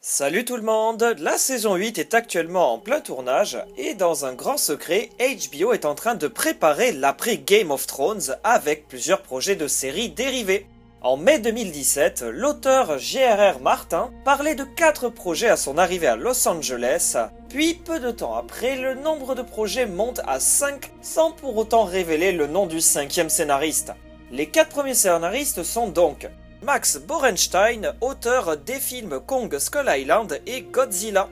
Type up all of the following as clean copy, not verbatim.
Salut tout le monde, la saison 8 est actuellement en plein tournage et dans un grand secret, HBO est en train de préparer l'après Game of Thrones avec plusieurs projets de séries dérivés. En mai 2017, l'auteur J.R.R. Martin parlait de 4 projets à son arrivée à Los Angeles, puis peu de temps après, le nombre de projets monte à 5 sans pour autant révéler le nom du 5e scénariste. Les 4 premiers scénaristes sont donc Max Borenstein, auteur des films Kong Skull Island et Godzilla.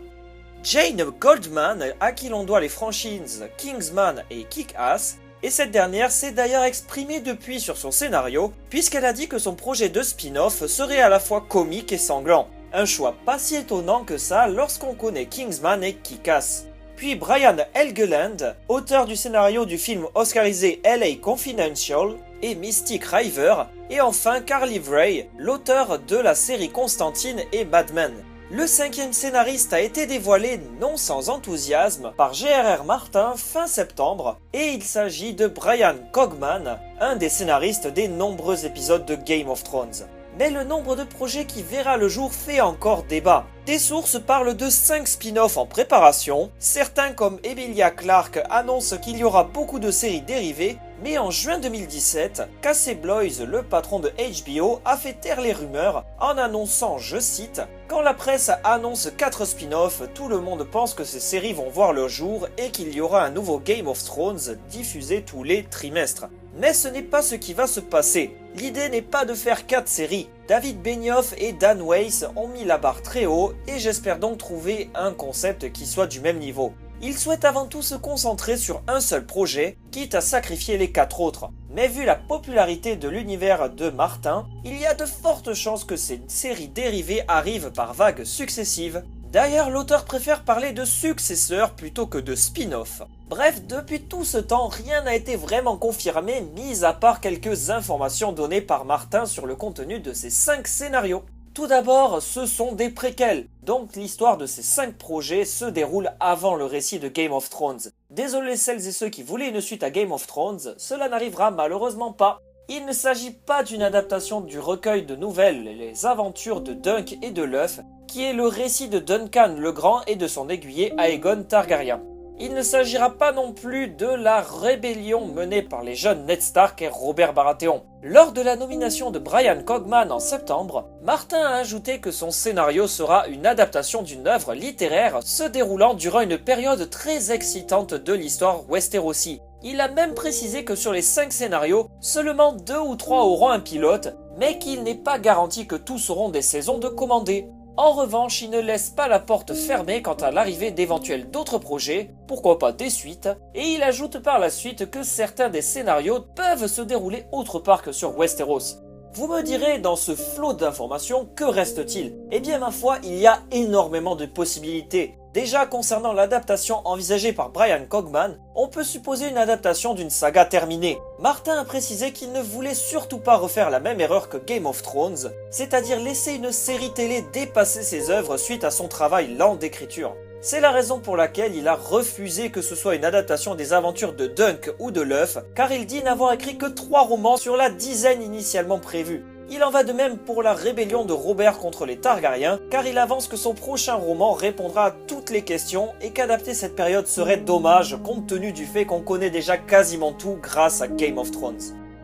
Jane Goldman, à qui l'on doit les franchises Kingsman et Kick-Ass, et cette dernière s'est d'ailleurs exprimée depuis sur son scénario, puisqu'elle a dit que son projet de spin-off serait à la fois comique et sanglant. Un choix pas si étonnant que ça lorsqu'on connaît Kingsman et Kick-Ass. Puis Brian Helgeland, auteur du scénario du film oscarisé LA Confidential et Mystic River, et enfin Carly Wray, l'auteur de la série Constantine et Mad Men. Le 5e scénariste a été dévoilé non sans enthousiasme par J.R.R. Martin fin septembre, et il s'agit de Brian Cogman, un des scénaristes des nombreux épisodes de Game of Thrones. Mais le nombre de projets qui verra le jour fait encore débat. Des sources parlent de 5 spin-offs en préparation, certains comme Emilia Clarke annoncent qu'il y aura beaucoup de séries dérivées, mais en juin 2017, Casey Bloys, le patron de HBO, a fait taire les rumeurs en annonçant, je cite, « Quand la presse annonce 4 spin-offs, tout le monde pense que ces séries vont voir le jour et qu'il y aura un nouveau Game of Thrones diffusé tous les trimestres. » Mais ce n'est pas ce qui va se passer. L'idée n'est pas de faire 4 séries. David Benioff et Dan Weiss ont mis la barre très haut et j'espère donc trouver un concept qui soit du même niveau. Ils souhaitent avant tout se concentrer sur un seul projet, quitte à sacrifier les 4 autres. Mais vu la popularité de l'univers de Martin, il y a de fortes chances que ces séries dérivées arrivent par vagues successives. D'ailleurs, l'auteur préfère parler de successeurs plutôt que de spin-off. Bref, depuis tout ce temps, rien n'a été vraiment confirmé, mis à part quelques informations données par Martin sur le contenu de ces 5 scénarios. Tout d'abord, ce sont des préquels, donc l'histoire de ces 5 projets se déroule avant le récit de Game of Thrones. Désolé celles et ceux qui voulaient une suite à Game of Thrones, cela n'arrivera malheureusement pas. Il ne s'agit pas d'une adaptation du recueil de nouvelles Les Aventures de Dunk et de l'œuf, qui est le récit de Duncan le Grand et de son aiguillé Aegon Targaryen. Il ne s'agira pas non plus de la rébellion menée par les jeunes Ned Stark et Robert Baratheon. Lors de la nomination de Brian Cogman en septembre, Martin a ajouté que son scénario sera une adaptation d'une œuvre littéraire se déroulant durant une période très excitante de l'histoire Westerosi. Il a même précisé que sur les 5 scénarios, seulement 2 ou 3 auront un pilote, mais qu'il n'est pas garanti que tous auront des saisons de commandées. En revanche, il ne laisse pas la porte fermée quant à l'arrivée d'éventuels d'autres projets, pourquoi pas des suites, et il ajoute par la suite que certains des scénarios peuvent se dérouler autre part que sur Westeros. Vous me direz, dans ce flot d'informations, que reste-t-il? Eh bien ma foi, il y a énormément de possibilités. Déjà concernant l'adaptation envisagée par Brian Cogman, on peut supposer une adaptation d'une saga terminée. Martin a précisé qu'il ne voulait surtout pas refaire la même erreur que Game of Thrones, c'est-à-dire laisser une série télé dépasser ses œuvres suite à son travail lent d'écriture. C'est la raison pour laquelle il a refusé que ce soit une adaptation des aventures de Dunk ou de l'œuf, car il dit n'avoir écrit que 3 romans sur la dizaine initialement prévue. Il en va de même pour la rébellion de Robert contre les Targaryens, car il avance que son prochain roman répondra à toutes les questions et qu'adapter cette période serait dommage compte tenu du fait qu'on connaît déjà quasiment tout grâce à Game of Thrones.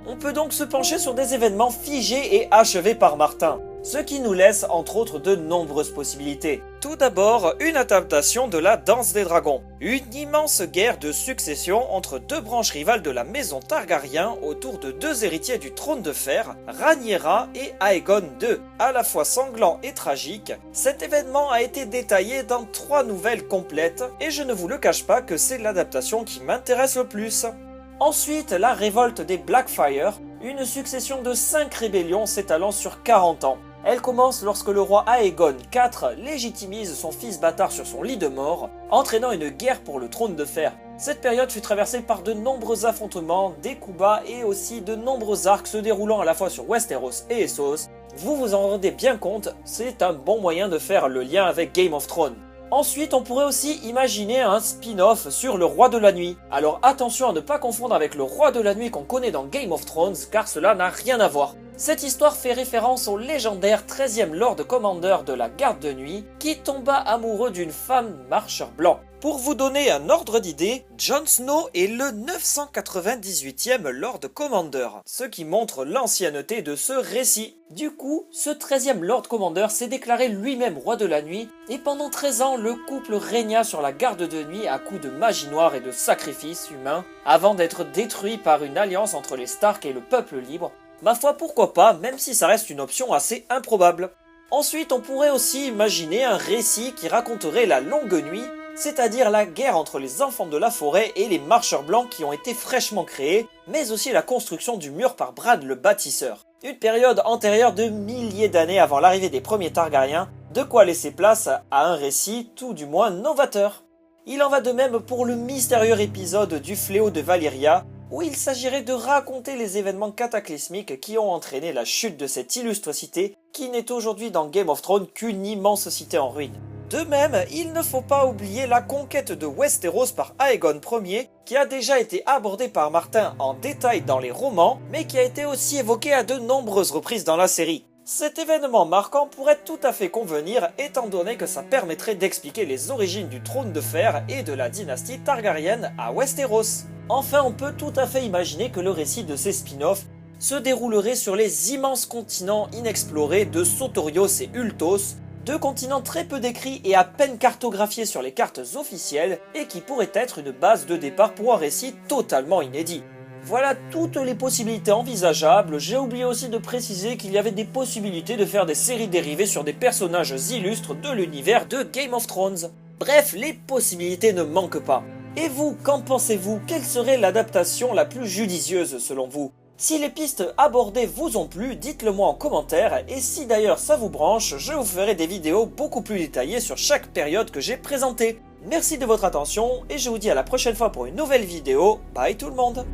On peut donc se pencher sur des événements figés et achevés par Martin, ce qui nous laisse entre autres de nombreuses possibilités. Tout d'abord, une adaptation de la Danse des Dragons, une immense guerre de succession entre 2 branches rivales de la maison Targaryen autour de 2 héritiers du trône de fer, Rhaenyra et Aegon II. À la fois sanglant et tragique, cet événement a été détaillé dans 3 nouvelles complètes et je ne vous le cache pas que c'est l'adaptation qui m'intéresse le plus. Ensuite, la révolte des Blackfyre, une succession de 5 rébellions s'étalant sur 40 ans. Elle commence lorsque le roi Aegon IV légitimise son fils bâtard sur son lit de mort, entraînant une guerre pour le trône de fer. Cette période fut traversée par de nombreux affrontements, des coups bas et aussi de nombreux arcs se déroulant à la fois sur Westeros et Essos. Vous vous en rendez bien compte, c'est un bon moyen de faire le lien avec Game of Thrones. Ensuite, on pourrait aussi imaginer un spin-off sur le Roi de la Nuit. Alors attention à ne pas confondre avec le Roi de la Nuit qu'on connaît dans Game of Thrones, car cela n'a rien à voir. Cette histoire fait référence au légendaire 13e Lord Commander de la Garde de Nuit qui tomba amoureux d'une femme marcheur blanc. Pour vous donner un ordre d'idée, Jon Snow est le 998e Lord Commander, ce qui montre l'ancienneté de ce récit. Du coup, ce 13e Lord Commander s'est déclaré lui-même roi de la nuit, et pendant 13 ans, le couple régna sur la Garde de Nuit à coups de magie noire et de sacrifices humains, avant d'être détruit par une alliance entre les Stark et le peuple libre. Ma foi, pourquoi pas, même si ça reste une option assez improbable. Ensuite, on pourrait aussi imaginer un récit qui raconterait la Longue Nuit, c'est-à-dire la guerre entre les enfants de la forêt et les marcheurs blancs qui ont été fraîchement créés, mais aussi la construction du mur par Bran le bâtisseur. Une période antérieure de milliers d'années avant l'arrivée des premiers Targaryens, de quoi laisser place à un récit tout du moins novateur. Il en va de même pour le mystérieux épisode du fléau de Valyria, où il s'agirait de raconter les événements cataclysmiques qui ont entraîné la chute de cette illustre cité, qui n'est aujourd'hui dans Game of Thrones qu'une immense cité en ruine. De même, il ne faut pas oublier la conquête de Westeros par Aegon Ier, qui a déjà été abordée par Martin en détail dans les romans, mais qui a été aussi évoqué à de nombreuses reprises dans la série. Cet événement marquant pourrait tout à fait convenir, étant donné que ça permettrait d'expliquer les origines du trône de fer et de la dynastie Targaryenne à Westeros. Enfin, on peut tout à fait imaginer que le récit de ces spin-offs se déroulerait sur les immenses continents inexplorés de Sotorios et Ulthos, deux continents très peu décrits et à peine cartographiés sur les cartes officielles, et qui pourraient être une base de départ pour un récit totalement inédit. Voilà toutes les possibilités envisageables. J'ai oublié aussi de préciser qu'il y avait des possibilités de faire des séries dérivées sur des personnages illustres de l'univers de Game of Thrones. Bref, les possibilités ne manquent pas. Et vous, qu'en pensez-vous? Quelle serait l'adaptation la plus judicieuse selon vous? Si les pistes abordées vous ont plu, dites-le moi en commentaire, et si d'ailleurs ça vous branche, je vous ferai des vidéos beaucoup plus détaillées sur chaque période que j'ai présentée. Merci de votre attention, et je vous dis à la prochaine fois pour une nouvelle vidéo. Bye tout le monde!